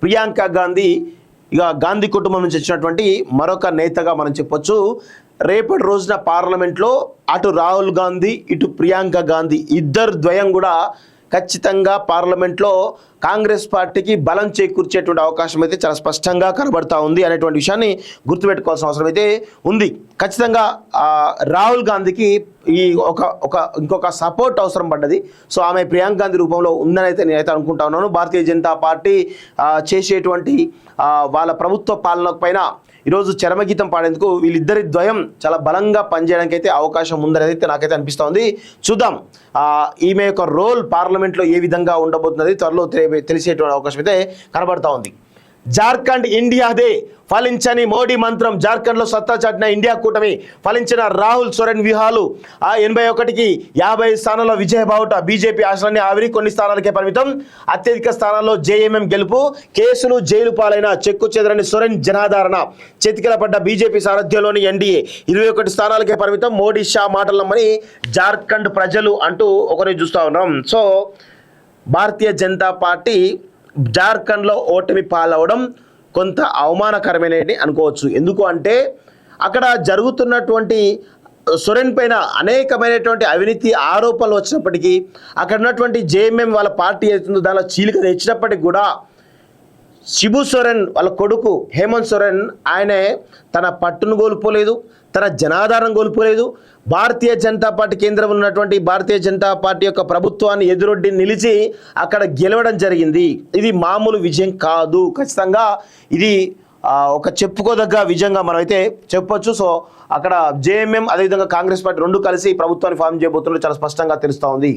ప్రియాంక గాంధీ ఇక గాంధీ కుటుంబం నుంచి వచ్చినటువంటి మరొక నేతగా మనం చెప్పొచ్చు. రేపటి రోజున పార్లమెంట్లో అటు రాహుల్ గాంధీ ఇటు ప్రియాంక గాంధీ ఇద్దరు ద్వయం కూడా ఖచ్చితంగా పార్లమెంట్లో కాంగ్రెస్ పార్టీకి బలం చేకూర్చేటువంటి అవకాశం అయితే చాలా స్పష్టంగా కనబడతా ఉంది అనేటువంటి విషయాన్ని గుర్తుపెట్టుకోవాల్సిన అవసరం అయితే ఉంది. ఖచ్చితంగా రాహుల్ గాంధీకి ఈ ఇంకొక సపోర్ట్ అవసరం పడ్డది. సో ఆమె ప్రియాంక గాంధీ రూపంలో ఉందని అయితే నేనైతే అనుకుంటా ఉన్నాను. భారతీయ జనతా పార్టీ చేసేటువంటి వాళ్ళ ప్రభుత్వ పాలన పైన ఈరోజు చరమగీతం పాడేందుకు వీళ్ళిద్దరి ద్వయం చాలా బలంగా పనిచేయడానికి అయితే అవకాశం ఉందని అయితే నాకైతే అనిపిస్తూ ఉంది. చూద్దాం ఈమె యొక్క రోల్ పార్లమెంట్లో ఏ విధంగా ఉండబోతున్నది త్వరలో తెలిసేటువంటి అవకాశం అయితే కనబడతా ఉంది. జార్ఖండ్ ఇండియాదే ఫలించని మోడీ మంత్రం. జార్ఖండ్లో సత్తా చాటిన ఇండియా కూటమి ఫలించిన రాహుల్ సోరెన్ వ్యూహాలు 81కి 50 స్థానాల్లో విజయబావుట. బీజేపీ ఆశలన్నీ ఆవిరి, కొన్ని స్థానాలకే పరిమితం. అత్యధిక స్థానాల్లో జేఎంఎం గెలుపు. కేసులు జైలు పాలైన చెక్కు చెదరని సోరెన్ జనాదరణ. చేతికిల పడ్డ బీజేపీ సారథ్యంలోని ఎన్డీఏ 21 స్థానాలకే పరిమితం. మోడీ షా మాటలు నమ్మని జార్ఖండ్ ప్రజలు అంటూ ఒకరి చూస్తూ ఉన్నాం. సో భారతీయ జనతా పార్టీ జార్ఖండ్లో ఓటమి పాలవడం కొంత అవమానకరమైనది అనుకోవచ్చు. ఎందుకు అంటే అక్కడ జరుగుతున్నటువంటి సోరెన్ పైన అనేకమైనటువంటి అవినీతి ఆరోపణలు వచ్చినప్పటికీ అక్కడ ఉన్నటువంటి జేఎంఎం వాళ్ళ పార్టీ అవుతుందో దానిలో చీలిక తెచ్చినప్పటికీ కూడా శిబు సోరెన్ వాళ్ళ కొడుకు హేమంత్ సోరెన్ ఆయనే తన పట్టును కోల్పోలేదు, తన జనాధారం కోల్పోలేదు. భారతీయ జనతా పార్టీ కేంద్రంలో ఉన్నటువంటి భారతీయ జనతా పార్టీ యొక్క ప్రభుత్వాన్ని ఎదురొడ్డి నిలిచి అక్కడ గెలవడం జరిగింది. ఇది మామూలు విజయం కాదు. ఖచ్చితంగా ఇది ఒక చెప్పుకోదగ్గ విజయంగా మనం అయితే చెప్పొచ్చు. సో అక్కడ జేఎంఎం అదేవిధంగా కాంగ్రెస్ పార్టీ రెండు కలిసి ప్రభుత్వాన్ని ఫామ్ చేయబోతున్నట్టు చాలా స్పష్టంగా తెలుస్తూ ఉంది.